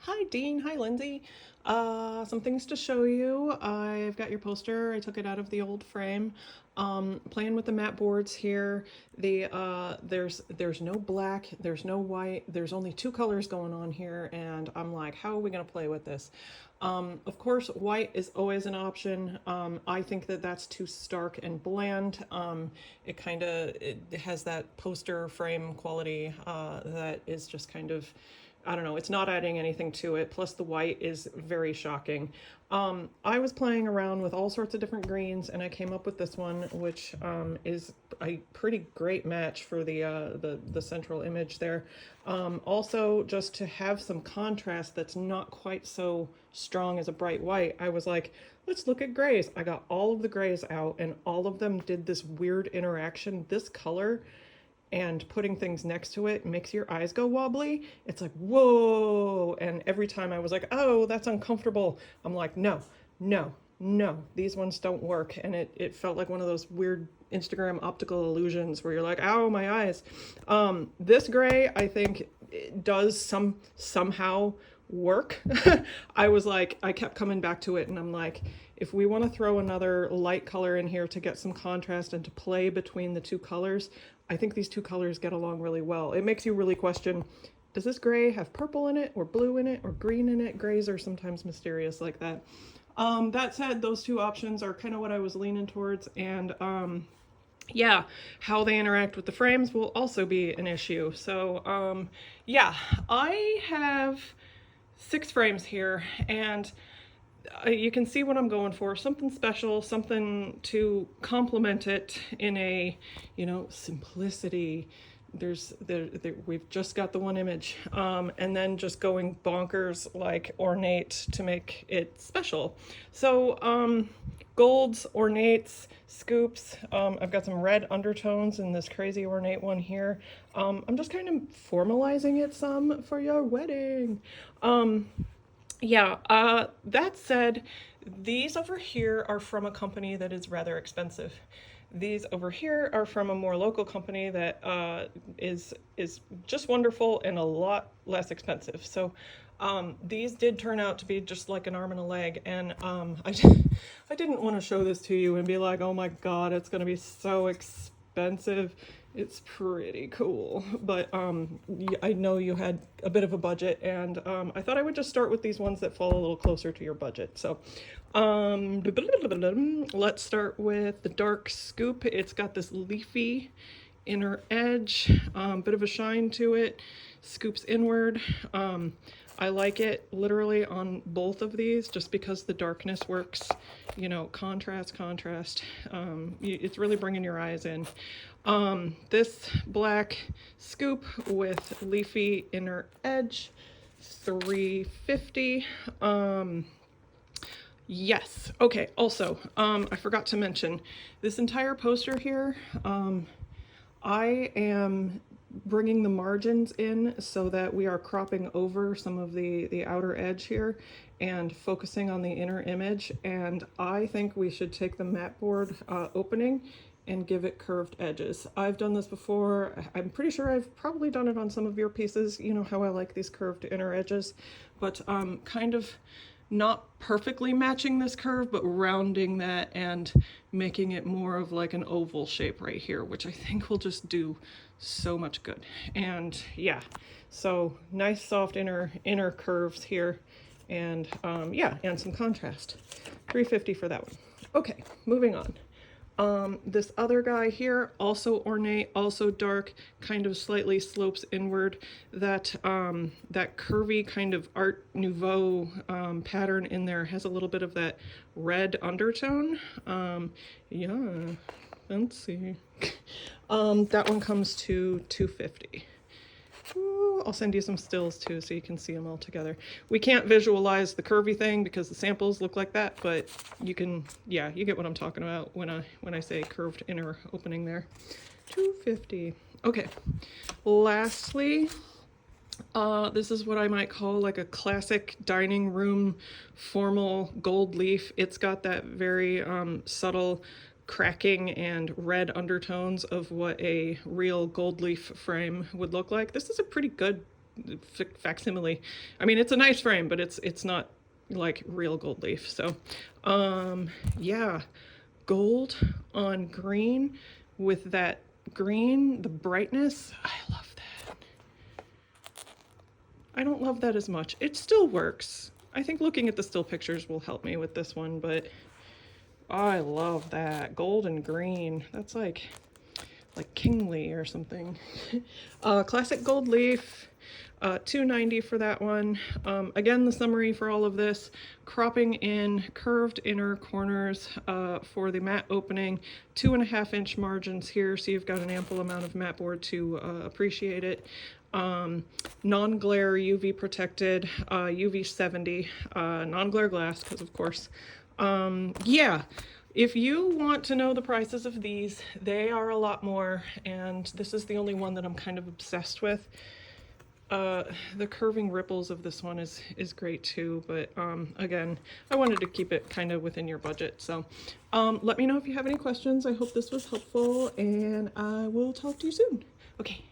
Hi, Dean. Hi, Lindsay. Some things to show you. I've got your poster. I took it out of the old frame. Playing with the mat boards here. There's no black, there's no white, there's only two colors going on here, and I'm like, how are we gonna play with this? Of course, white is always an option. I think that that's too stark and bland. It has that poster frame quality that is just kind of, I don't know, it's not adding anything to it. Plus, the white is very shocking. I was playing around with all sorts of different greens, and I came up with this one, which is a pretty great match for the central image there. Also, just to have some contrast that's not quite so strong as a bright white, I was like, let's look at grays. I got all of the grays out, and all of them did this weird interaction. This color and putting things next to it makes your eyes go wobbly. It's like, whoa. And every time I was like, oh, that's uncomfortable, I'm like, no, no, no, these ones don't work. And it felt like one of those weird Instagram optical illusions where you're like, ow, my eyes. This gray, I think, does somehow work. I was like, I kept coming back to it, and I'm like, if we want to throw another light color in here to get some contrast and to play between the two colors, I think these two colors get along really well. It makes you really question, does this gray have purple in it or blue in it or green in it? Grays are sometimes mysterious like that. That said, those two options are kind of what I was leaning towards, and yeah, how they interact with the frames will also be an issue. So yeah, I have 6 frames here, and you can see what I'm going for. Something special, something to complement it in a, simplicity. We've just got the one image, and then just going bonkers like ornate to make it special. So golds, ornates, scoops. I've got some red undertones in this crazy ornate one here. I'm just kind of formalizing it some for your wedding. Yeah, that said, these over here are from a company that is rather expensive. These over here are from a more local company that is just wonderful and a lot less expensive. So these did turn out to be just like an arm and a leg, and I didn't want to show this to you and be like, oh my god, it's gonna be so expensive. It's pretty cool, but I know you had a bit of a budget, and I thought I would just start with these ones that fall a little closer to your budget. So let's start with the dark scoop. It's got this leafy inner edge, bit of a shine to it, scoops inward. I like it literally on both of these just because the darkness works, contrast. It's really bringing your eyes in. This black scoop with leafy inner edge, $3.50. Yes. Okay. Also, I forgot to mention this entire poster here. I am bringing the margins in so that we are cropping over some of the outer edge here and focusing on the inner image. And I think we should take the mat board opening and give it curved edges. I've done this before. I'm pretty sure I've probably done it on some of your pieces. You know how I like these curved inner edges, but kind of not perfectly matching this curve, but rounding that and making it more of like an oval shape right here, which I think will just do so much good. And yeah, so nice soft inner curves here, and yeah, and some contrast. $3.50 for that one. Okay, moving on. This other guy here, also ornate, also dark, kind of slightly slopes inward. That curvy kind of Art Nouveau pattern in there has a little bit of that red undertone. Yeah, fancy. That one comes to $2.50. Ooh, I'll send you some stills too so you can see them all together. We can't visualize the curvy thing because the samples look like that, but you can, yeah, you get what I'm talking about when I say curved inner opening there. $2.50. Okay, lastly, this is what I might call like a classic dining room formal gold leaf. It's got that very subtle cracking and red undertones of what a real gold leaf frame would look like. This is a pretty good facsimile. I mean, it's a nice frame, but it's not like real gold leaf. So, yeah, gold on green with that green, the brightness. I love that. I don't love that as much. It still works. I think looking at the still pictures will help me with this one, but I love that gold and green. That's like kingly or something. Classic gold leaf, $2.90 for that one. Again, the summary for all of this: cropping in curved inner corners for the matte opening, 2.5-inch margins here, so you've got an ample amount of matte board to appreciate it. Non-glare UV protected, UV 70, non-glare glass, because of course. Yeah, if you want to know the prices of these, they are a lot more, and this is the only one that I'm kind of obsessed with. The curving ripples of this one is great too, but again, I wanted to keep it kind of within your budget. So let me know if you have any questions. I hope this was helpful, and I will talk to you soon. Okay.